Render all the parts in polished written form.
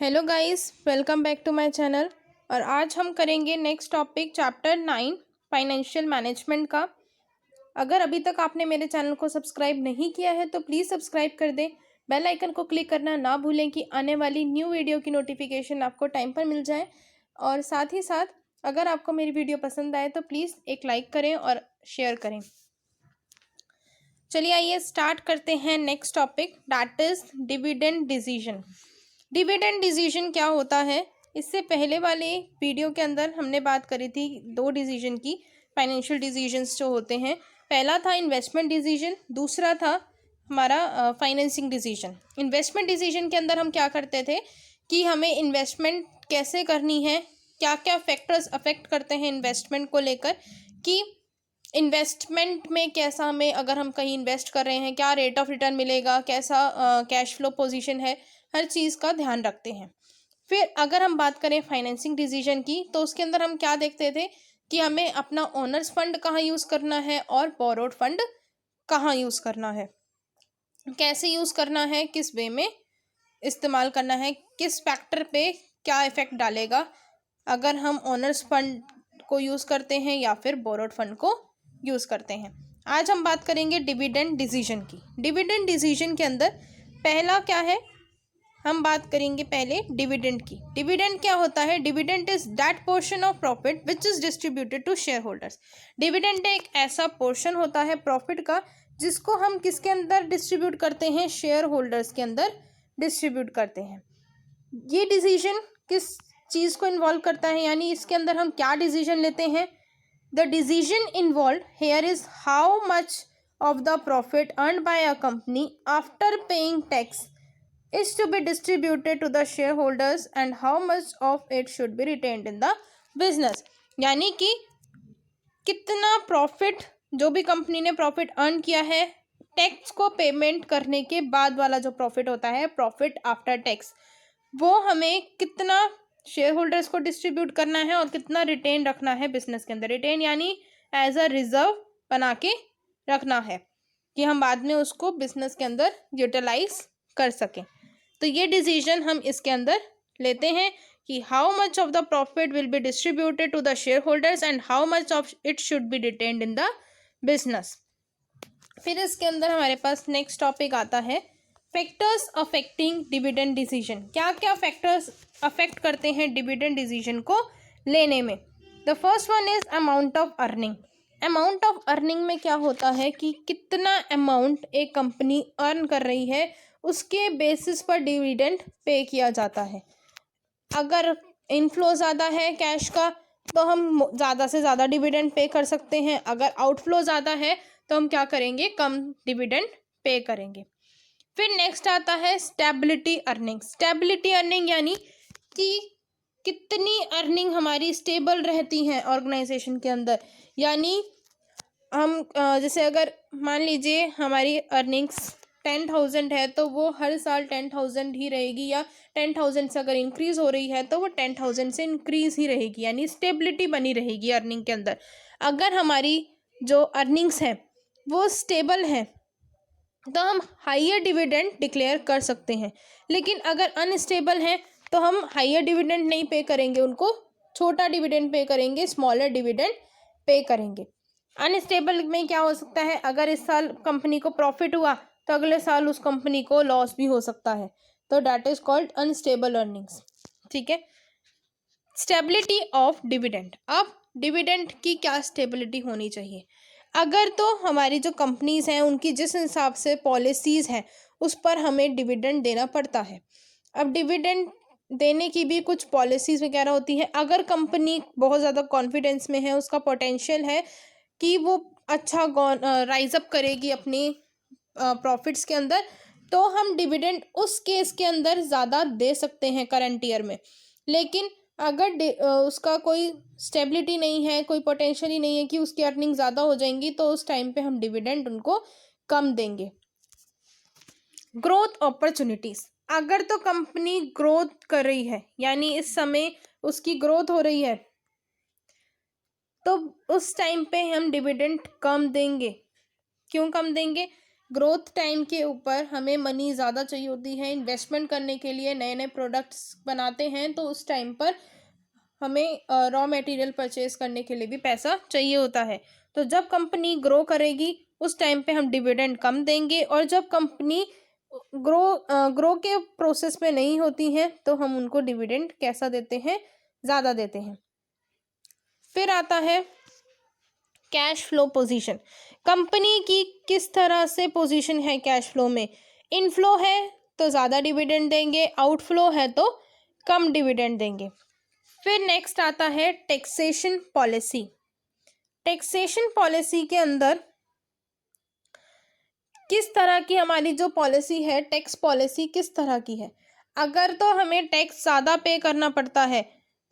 Hello guys, welcome back to my channel. और आज हम करेंगे next topic chapter 9 financial management का। अगर अभी तक आपने मेरे चैनल को सब्सक्राइब नहीं किया है तो प्लीज़ सब्सक्राइब कर दें। बेल आइकन को क्लिक करना ना भूलें कि आने वाली न्यू वीडियो की नोटिफिकेशन आपको टाइम पर मिल जाए। और साथ ही साथ अगर आपको मेरी वीडियो पसंद आए तो प्लीज़ एक लाइक करें और शेयर करें। चलिए आइए स्टार्ट करते हैं next topic, that is dividend decision. Dividend decision क्या होता है? इससे पहले वाले वीडियो के अंदर हमने बात करी थी दो डिसीजन की, फाइनेंशियल डिसीजंस जो होते हैं। पहला था इन्वेस्टमेंट डिसीजन, दूसरा था हमारा फाइनेंसिंग डिसीजन। इन्वेस्टमेंट डिसीजन के अंदर हम क्या करते थे कि हमें इन्वेस्टमेंट कैसे करनी है, क्या क्या फैक्टर्स अफेक्ट करते हैं इन्वेस्टमेंट को लेकर, कि इन्वेस्टमेंट में कैसा हमें, अगर हम कहीं इन्वेस्ट कर रहे हैं क्या रेट ऑफ रिटर्न मिलेगा, कैसा कैश फ्लो पोजीशन है, हर चीज़ का ध्यान रखते हैं। फिर अगर हम बात करें फाइनेंसिंग डिसीजन की तो उसके अंदर हम क्या देखते थे कि हमें अपना ओनर्स फंड कहाँ यूज़ करना है और बोरोड फंड कहाँ यूज़ करना है, कैसे यूज़ करना है, किस वे में इस्तेमाल करना है, किस फैक्टर पे क्या इफ़ेक्ट डालेगा अगर हम ओनर्स फंड को यूज़ करते हैं या फिर बोरोड फंड को यूज़ करते हैं। आज हम बात करेंगे डिविडेंड डिसीजन की। डिविडेंड डिसीजन के अंदर पहला क्या है, हम बात करेंगे पहले डिविडेंड की। डिविडेंड क्या होता है? Dividend is that portion of profit which is distributed to share holders. Dividend एक ऐसा पोर्शन होता है प्रॉफिट का जिसको हम किसके अंदर डिस्ट्रीब्यूट करते हैं? शेयर होल्डर्स के अंदर डिस्ट्रीब्यूट करते हैं। ये डिसीजन किस चीज़ को इन्वॉल्व करता है, यानी इसके अंदर हम क्या डिसीजन लेते हैं? The decision involve here is how much of the profit earn by a company after paying tax is to be distributed to the shareholders and how much of it should be retained in the business। यानी कि कितना profit, जो भी company ने profit earn किया है tax को payment करने के बाद वाला जो प्रॉफिट होता है, प्रॉफिट आफ्टर टैक्स, वो हमें कितना शेयर होल्डर्स को डिस्ट्रीब्यूट करना है और कितना रिटेन रखना है बिजनेस के अंदर। रिटेन यानी एज अ रिजर्व बना के रखना है कि हम बाद में उसको बिजनेस के अंदर यूटिलाइज कर सकें। तो ये डिसीजन हम इसके अंदर लेते हैं कि how much of the profit will be distributed to the share holders and how much of it should be retained in the business. फिर इसके अंदर हमारे पास नेक्स्ट टॉपिक आता है फैक्टर्स अफेक्टिंग डिविडेंड डिसीजन। क्या क्या फैक्टर्स अफेक्ट करते हैं डिविडेंड डिसीजन को लेने में? The first one is amount of earning. Amount of earning में क्या होता है कि कितना अमाउंट एक कंपनी अर्न कर रही है उसके बेसिस पर डिविडेंड पे किया जाता है। अगर इनफ्लो ज़्यादा है कैश का तो हम ज़्यादा से ज़्यादा डिविडेंड पे कर सकते हैं, अगर आउटफ्लो ज़्यादा है तो हम क्या करेंगे? कम डिविडेंड पे करेंगे। फिर नेक्स्ट आता है स्टेबिलिटी अर्निंग। स्टेबिलिटी अर्निंग यानी कि कितनी अर्निंग हमारी स्टेबल रहती हैं ऑर्गेनाइजेशन के अंदर। यानी हम जैसे अगर मान लीजिए हमारी अर्निंग्स 10,000 है तो वो हर साल 10,000 ही रहेगी, या 10,000 से अगर इंक्रीज़ हो रही है तो वो 10,000 से इंक्रीज़ ही रहेगी, यानी स्टेबिलिटी बनी रहेगी अर्निंग के अंदर। अगर हमारी जो अर्निंग्स हैं वो स्टेबल हैं तो हम हाइयर डिविडेंड डिक्लेयर कर सकते हैं, लेकिन अगर अनस्टेबल हैं तो हम हाइयर डिविडेंड नहीं पे करेंगे, उनको छोटा डिविडेंड पे करेंगे, स्मॉलर डिविडेंड पे करेंगे। अनस्टेबल में क्या हो सकता है? अगर इस साल कंपनी को प्रॉफिट हुआ तो अगले साल उस कंपनी को लॉस भी हो सकता है, तो that is called unstable earnings. ठीक है। Stability of dividend. अब डिविडेंड की क्या स्टेबिलिटी होनी चाहिए? अगर तो हमारी जो कंपनीज हैं उनकी जिस हिसाब से पॉलिसीज़ हैं उस पर हमें डिविडेंड देना पड़ता है। अब डिविडेंड देने की भी कुछ पॉलिसीज़ वगैरह होती है। अगर कंपनी बहुत ज़्यादा कॉन्फिडेंस में है, उसका पोटेंशियल है कि वो अच्छा राइज अप करेगी अपनी प्रॉफिट्स के अंदर, तो हम डिविडेंड उस केस के अंदर ज़्यादा दे सकते हैं करंट ईयर में। लेकिन अगर उसका कोई स्टेबिलिटी नहीं है, कोई पोटेंशियल ही नहीं है कि उसकी अर्निंग ज़्यादा हो जाएंगी, तो उस टाइम पे हम डिविडेंड उनको कम देंगे। Growth opportunities. अगर तो कंपनी ग्रोथ कर रही है, यानी इस समय उसकी ग्रोथ हो रही है, तो उस टाइम पे हम डिविडेंड कम देंगे। क्यों कम देंगे? ग्रोथ टाइम के ऊपर हमें मनी ज़्यादा चाहिए होती है इन्वेस्टमेंट करने के लिए, नए नए प्रोडक्ट्स बनाते हैं तो उस टाइम पर हमें रॉ मटेरियल परचेज करने के लिए भी पैसा चाहिए होता है। तो जब कंपनी ग्रो करेगी उस टाइम पे हम डिविडेंड कम देंगे, और जब कंपनी ग्रो के प्रोसेस में नहीं होती है तो हम उनको डिविडेंड कैसा देते हैं, ज़्यादा देते हैं। फिर आता है कैश फ्लो पोजीशन। कंपनी की किस तरह से पोजीशन है कैश फ्लो में। इनफ्लो है तो ज़्यादा डिविडेंड देंगे, आउटफ्लो है तो कम डिविडेंड देंगे। फिर नेक्स्ट आता है टैक्सेशन पॉलिसी। टैक्सेशन पॉलिसी के अंदर किस तरह की हमारी जो पॉलिसी है, टैक्स पॉलिसी किस तरह की है। अगर तो हमें टैक्स ज़्यादा पे करना पड़ता है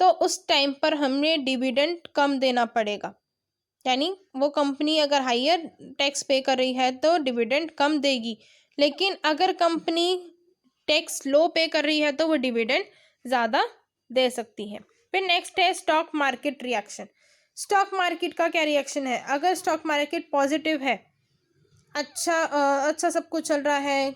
तो उस टाइम पर हमें डिविडेंड कम देना पड़ेगा, यानी वो कंपनी अगर हायर टैक्स पे कर रही है तो डिविडेंड कम देगी, लेकिन अगर कंपनी टैक्स लो पे कर रही है तो वो डिविडेंड ज़्यादा दे सकती है। फिर नेक्स्ट है stock market reaction. Stock market का क्या रिएक्शन है। अगर स्टॉक मार्केट पॉजिटिव है, अच्छा सब कुछ चल रहा है,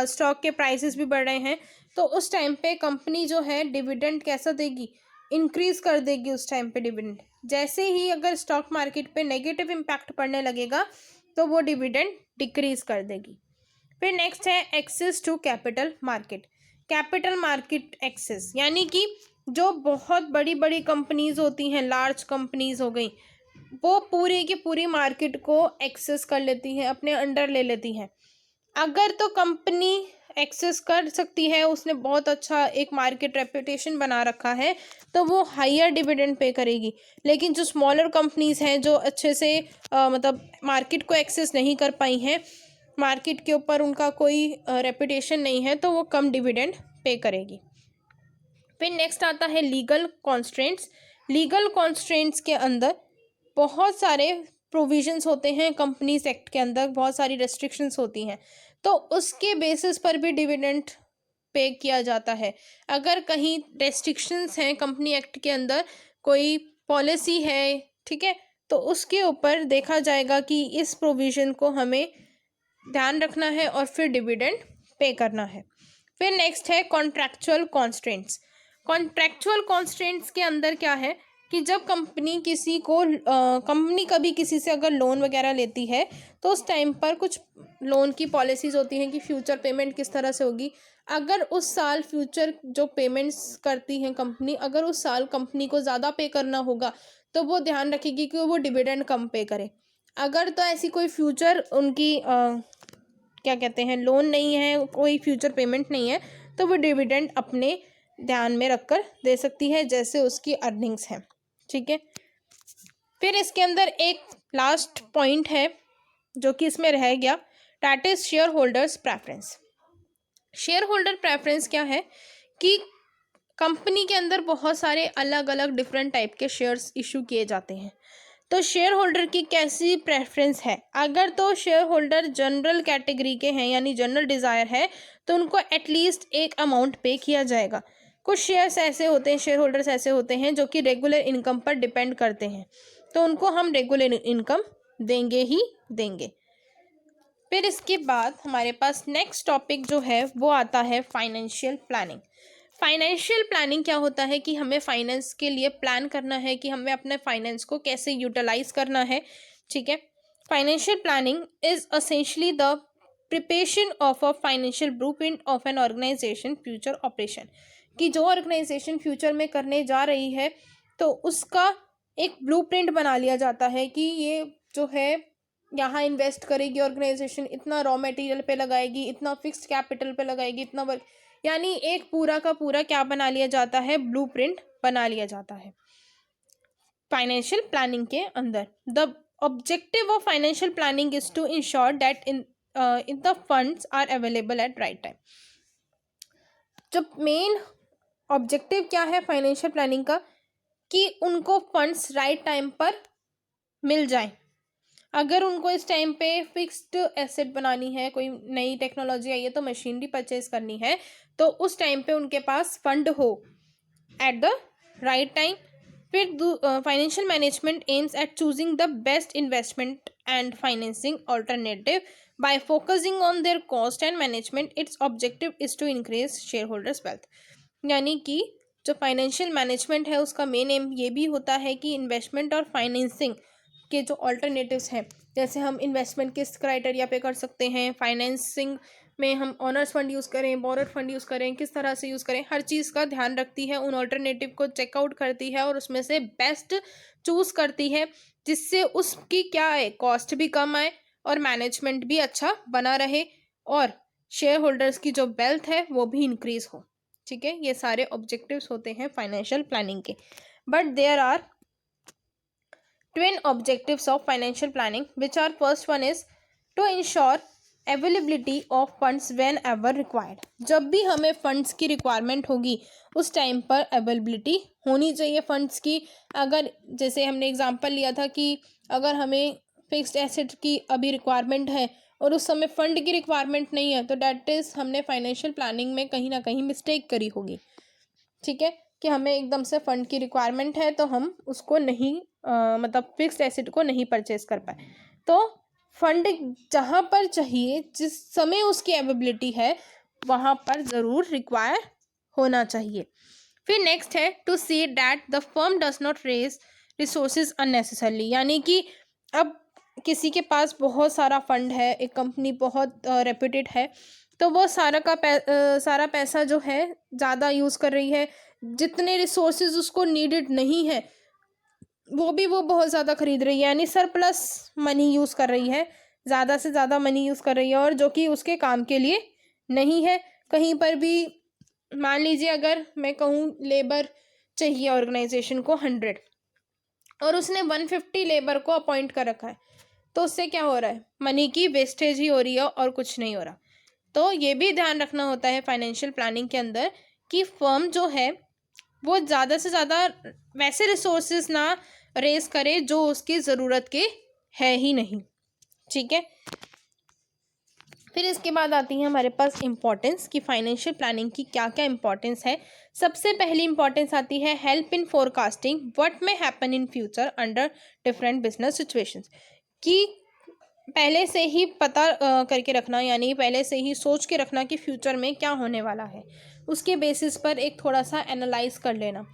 स्टॉक के प्राइसेस भी बढ़ रहे हैं, तो उस टाइम पे कंपनी जो है डिविडेंड कैसा देगी, इंक्रीज कर देगी उस टाइम पे डिविडेंड। जैसे ही अगर स्टॉक मार्केट पे नेगेटिव इम्पैक्ट पड़ने लगेगा तो वो डिविडेंड डिक्रीज कर देगी। फिर नेक्स्ट है access to capital market. Capital market access यानी कि जो बहुत बड़ी बड़ी कंपनीज होती हैं, लार्ज कंपनीज हो गई, वो पूरी की पूरी मार्केट को एक्सेस कर लेती हैं, अपने अंडर ले लेती हैं। अगर तो कंपनी एक्सेस कर सकती है, उसने बहुत अच्छा एक मार्केट रेपुटेशन बना रखा है, तो वो हायर डिविडेंड पे करेगी। लेकिन जो स्मॉलर कंपनीज हैं जो अच्छे से मतलब मार्केट को एक्सेस नहीं कर पाई हैं, मार्केट के ऊपर उनका कोई रेपुटेशन नहीं है, तो वो कम डिविडेंड पे करेगी। फिर नेक्स्ट आता है लीगल कॉन्स्ट्रेंट्स। लीगल कॉन्स्ट्रेंट्स के अंदर बहुत सारे प्रोविजंस होते हैं, कंपनीज एक्ट के अंदर बहुत सारी रेस्ट्रिक्शंस होती हैं, तो उसके बेसिस पर भी डिविडेंड पे किया जाता है। अगर कहीं रेस्ट्रिक्शंस हैं कंपनी एक्ट के अंदर, कोई पॉलिसी है, ठीक है, तो उसके ऊपर देखा जाएगा कि इस प्रोविज़न को हमें ध्यान रखना है और फिर डिविडेंड पे करना है। फिर नेक्स्ट है कॉन्ट्रैक्चुअल कॉन्स्ट्रेंट्स। कॉन्ट्रैक्चुअल कॉन्स्ट्रेंट्स के अंदर क्या है कि जब कंपनी किसी को कंपनी कभी किसी से अगर लोन वगैरह लेती है तो उस टाइम पर कुछ लोन की पॉलिसीज़ होती हैं कि फ्यूचर पेमेंट किस तरह से होगी। अगर उस साल फ्यूचर जो पेमेंट्स करती हैं कंपनी, अगर उस साल कंपनी को ज़्यादा पे करना होगा तो वो ध्यान रखेगी कि वो डिविडेंड कम पे करे। अगर तो ऐसी कोई फ्यूचर उनकी क्या कहते हैं लोन नहीं है, कोई फ्यूचर पेमेंट नहीं है, तो वो डिविडेंड अपने ध्यान में रखकर दे सकती है जैसे उसकी अर्निंग्स हैं, ठीक है। फिर इसके अंदर एक लास्ट पॉइंट है जो कि इसमें रह गया, that is share holders preference. Share holder preference क्या है कि कंपनी के अंदर बहुत सारे अलग अलग डिफरेंट टाइप के शेयर्स इशू किए जाते हैं, तो शेयर होल्डर की कैसी प्रेफरेंस है। अगर तो शेयर होल्डर जनरल कैटेगरी के हैं यानी जनरल डिज़ायर है तो उनको एटलीस्ट एक अमाउंट पे किया जाएगा। कुछ शेयर्स ऐसे होते हैं, शेयर होल्डर्स ऐसे होते हैं जो कि रेगुलर इनकम पर डिपेंड करते हैं, तो उनको हम रेगुलर इनकम देंगे ही देंगे। फिर इसके बाद हमारे पास नेक्स्ट टॉपिक जो है वो आता है फाइनेंशियल प्लानिंग। फाइनेंशियल प्लानिंग क्या होता है कि हमें फाइनेंस के लिए प्लान करना है कि हमें अपने फाइनेंस को कैसे यूटिलाइज करना है, ठीक है। Financial planning is essentially the preparation of a financial blueprint of an organisation future operation. कि जो ऑर्गेनाइजेशन फ्यूचर में करने जा रही है तो उसका एक ब्लूप्रिंट बना लिया जाता है कि ये जो है यहाँ इन्वेस्ट करेगी ऑर्गेनाइजेशन, इतना रॉ मटेरियल पे लगाएगी, इतना फिक्स्ड कैपिटल पे लगाएगी, इतना वर्क, यानी एक पूरा का पूरा क्या बना लिया जाता है, ब्लूप्रिंट बना लिया जाता है फाइनेंशियल प्लानिंग के अंदर। The objective of financial planning is to ensure that in the funds are available at right time. जब मेन ऑब्जेक्टिव क्या है फाइनेंशियल प्लानिंग का कि उनको फंड्स राइट टाइम पर मिल जाए। अगर उनको इस टाइम पे फिक्स्ड एसेट बनानी है, कोई नई टेक्नोलॉजी आई है तो मशीनरी परचेज करनी है, तो उस टाइम पे उनके पास फंड हो एट द राइट टाइम। फिर financial management aims at choosing the best investment and financing alternative by focusing on their cost and management its objective is to increase share holders wealth. यानी कि जो financial management है उसका main M ये भी होता है कि इन्वेस्टमेंट और फाइनेंसिंग के जो ऑल्टरनेटिव्स हैं, जैसे हम इन्वेस्टमेंट किस क्राइटेरिया पे कर सकते हैं, फाइनेंसिंग में हम ऑनर्स फंड यूज़ करें, बोरोड फंड यूज़ करें, किस तरह से यूज़ करें, हर चीज़ का ध्यान रखती है, उन ऑल्टरनेटिव को चेकआउट करती है और उसमें से बेस्ट चूज़ करती है, जिससे उसकी क्या है, कॉस्ट भी कम आए और मैनेजमेंट भी अच्छा बना रहे और शेयर होल्डर्स की जो वेल्थ है वो भी इंक्रीज हो। ठीक है, ये सारे ऑब्जेक्टिव्स होते हैं फाइनेंशियल प्लानिंग के। But there are twin objectives of financial planning, which are first one is to ensure availability of funds whenever required। जब भी हमें फंड्स की रिक्वायरमेंट होगी उस टाइम पर अवेलेबिलिटी होनी चाहिए फंड्स की। अगर जैसे हमने एग्जांपल लिया था कि अगर हमें फिक्स्ड एसेट की अभी रिक्वायरमेंट है और उस समय फंड की रिक्वायरमेंट नहीं है, तो डैट इज़ हमने फाइनेंशियल प्लानिंग में कहीं ना कहीं मिस्टेक करी होगी। ठीक है, कि हमें एकदम से फंड की रिक्वायरमेंट है तो हम उसको नहीं मतलब फिक्स्ड एसेट को नहीं परचेज कर पाए। तो फंड जहाँ पर चाहिए, जिस समय उसकी अवेलेबिलिटी है, वहाँ पर ज़रूर रिक्वायर होना चाहिए। फिर नेक्स्ट है to see that the firm does not raise resources unnecessarily. यानी कि अब किसी के पास बहुत सारा फंड है, एक कंपनी बहुत रेप्यूटेड है, तो वो सारा पैसा जो है ज़्यादा यूज़ कर रही है, जितने रिसोर्सेज उसको नीडेड नहीं है वो बहुत ज़्यादा खरीद रही है, यानी सरप्लस मनी यूज़ कर रही है, ज़्यादा से ज़्यादा मनी यूज़ कर रही है और जो कि उसके काम के लिए नहीं है। कहीं पर भी मान लीजिए अगर मैं कहूँ लेबर चाहिए ऑर्गेनाइजेशन को 100 और उसने 150 लेबर को अपॉइंट कर रखा है, तो उससे क्या हो रहा है, मनी की वेस्टेज ही हो रही है और कुछ नहीं हो रहा। तो ये भी ध्यान रखना होता है फाइनेंशियल प्लानिंग के अंदर कि फर्म जो है वो ज़्यादा से ज़्यादा वैसे रिसोर्सेज ना रेज करे जो उसकी ज़रूरत के है ही नहीं। ठीक है, फिर इसके बाद आती है हमारे पास इम्पोर्टेंस कि फाइनेंशियल प्लानिंग की क्या क्या इम्पोर्टेंस है। सबसे पहली इम्पोर्टेंस आती है help in forecasting what may happen in future under different business situations. कि पहले से ही पता करके रखना, यानी पहले से ही सोच के रखना कि फ्यूचर में क्या होने वाला है, उसके बेसिस पर एक थोड़ा सा एनालाइज कर लेना।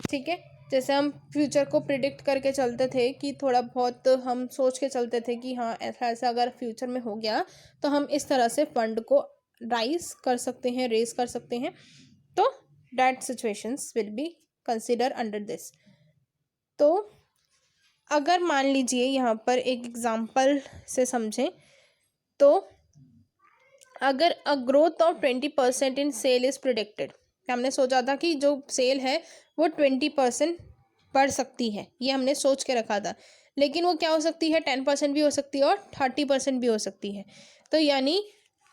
ठीक है, जैसे हम फ्यूचर को प्रिडिक्ट करके चलते थे कि थोड़ा बहुत हम सोच के चलते थे कि हाँ ऐसा ऐसा अगर फ्यूचर में हो गया तो हम इस तरह से फंड को राइज कर सकते हैं, रेज कर सकते हैं, तो that situations will be consider under this. तो अगर मान लीजिए यहाँ पर एक एग्जांपल से समझें, तो अगर a growth of 20% in sale is predicted, हमने सोचा था कि जो सेल है वो 20% बढ़ सकती है, ये हमने सोच के रखा था, लेकिन वो क्या हो सकती है, 10% भी हो सकती है और 30% भी हो सकती है। तो यानी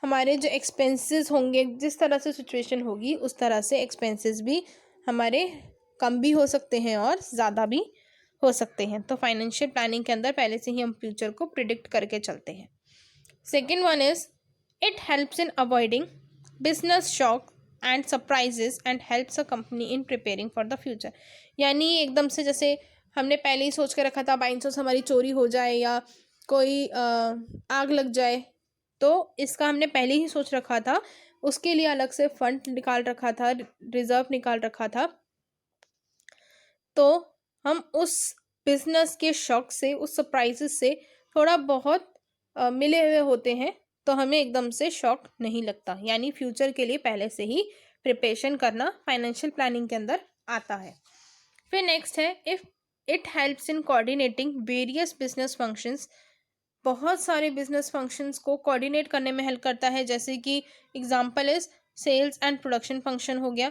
हमारे जो एक्सपेंसेस होंगे, जिस तरह से सिचुएशन होगी उस तरह से एक्सपेंसेस भी हमारे कम भी हो सकते हैं और ज़्यादा भी हो सकते हैं। तो फाइनेंशियल प्लानिंग के अंदर पहले से ही हम फ्यूचर को प्रिडिक्ट करके चलते हैं। Second one is it helps in avoiding business shock and surprises and helps a company in preparing for the future. यानी एकदम से जैसे हमने पहले ही सोच के रखा था बाई चांस हमारी चोरी हो जाए या कोई आग लग जाए, तो इसका हमने पहले ही सोच रखा था, उसके लिए अलग से फंड निकाल रखा था, रिजर्व निकाल रखा था। तो हम उस बिजनेस के शॉक से, उस सरप्राइजेस से थोड़ा बहुत मिले हुए होते हैं, तो हमें एकदम से शॉक नहीं लगता। यानी फ्यूचर के लिए पहले से ही प्रिपरेशन करना फाइनेंशियल प्लानिंग के अंदर आता है। फिर नेक्स्ट है if it helps in coordinating various business functions. बहुत सारे बिजनेस फंक्शंस को कोऑर्डिनेट करने में हेल्प करता है, जैसे कि example is sales and production function हो गया।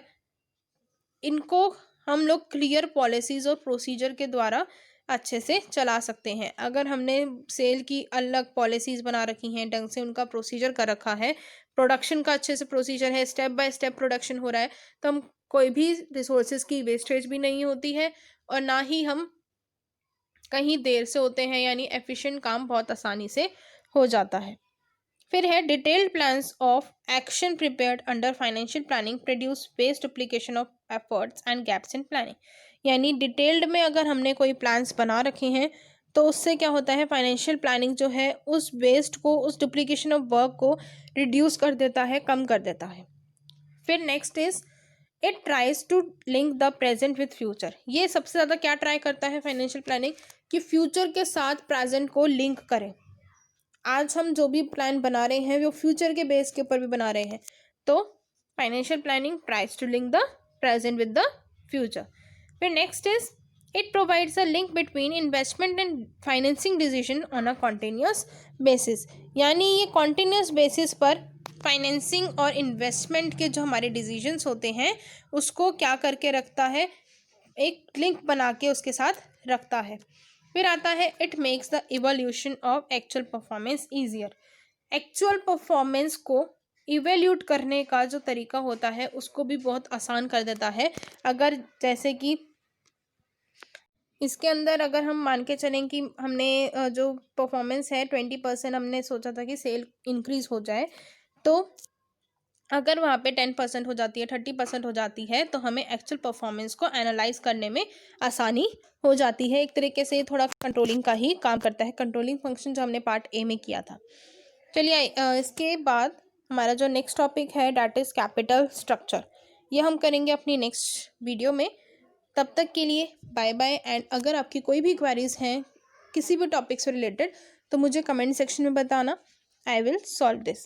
इनको हम लोग क्लियर पॉलिसीज़ और प्रोसीजर के द्वारा अच्छे से चला सकते हैं। अगर हमने सेल की अलग पॉलिसीज़ बना रखी हैं, ढंग से उनका प्रोसीजर कर रखा है, प्रोडक्शन का अच्छे से प्रोसीजर है, स्टेप बाय स्टेप प्रोडक्शन हो रहा है, तो हम कोई भी रिसोर्सेज की वेस्टेज भी नहीं होती है और ना ही हम कहीं देर से होते हैं, यानी एफिशिएंट काम बहुत आसानी से हो जाता है। फिर है detailed plans of action prepared under financial planning produce based application of efforts and gaps in planning. यानी डिटेल्ड में अगर हमने कोई प्लान्स बना रखे हैं तो उससे क्या होता है, फाइनेंशियल प्लानिंग जो है उस वेस्ट को, उस डुप्लीकेशन ऑफ वर्क को रिड्यूस कर देता है, कम कर देता है। फिर next is it tries to link the present with future. ये सबसे ज़्यादा क्या ट्राई करता है फाइनेंशियल प्लानिंग, कि फ्यूचर के साथ प्रेजेंट को लिंक करें। आज हम जो भी प्लान बना रहे हैं वो फ्यूचर के बेस के ऊपर भी बना रहे हैं, तो financial planning tries to link the present with the future. फिर next is it provides a link between investment and financing decision on a continuous basis. यानी ये कॉन्टिन्यूस बेसिस पर फाइनेंसिंग और इन्वेस्टमेंट के जो हमारे डिसीजंस होते हैं उसको क्या करके रखता है, एक लिंक बना के उसके साथ रखता है। फिर आता है it makes the evolution of actual performance easier. Actual performance को इवेल्यूट करने का जो तरीका होता है उसको भी बहुत आसान कर देता है। अगर जैसे कि इसके अंदर अगर हम मान के चलें कि हमने जो परफॉर्मेंस है 20% हमने सोचा था कि सेल इंक्रीज हो जाए, तो अगर वहाँ पे 10% हो जाती है, 30% हो जाती है, तो हमें एक्चुअल परफॉर्मेंस को एनालाइज करने में आसानी हो जाती है। एक तरीके से थोड़ा कंट्रोलिंग का ही काम करता है, कंट्रोलिंग फंक्शन जो हमने पार्ट ए में किया था। चलिए इसके बाद हमारा जो नेक्स्ट टॉपिक है डैट इज़ कैपिटल स्ट्रक्चर, ये हम करेंगे अपनी नेक्स्ट वीडियो में। तब तक के लिए बाय बाय। एंड अगर आपकी कोई भी क्वेरीज हैं किसी भी टॉपिक से रिलेटेड तो मुझे कमेंट सेक्शन में बताना, आई विल सॉल्व दिस।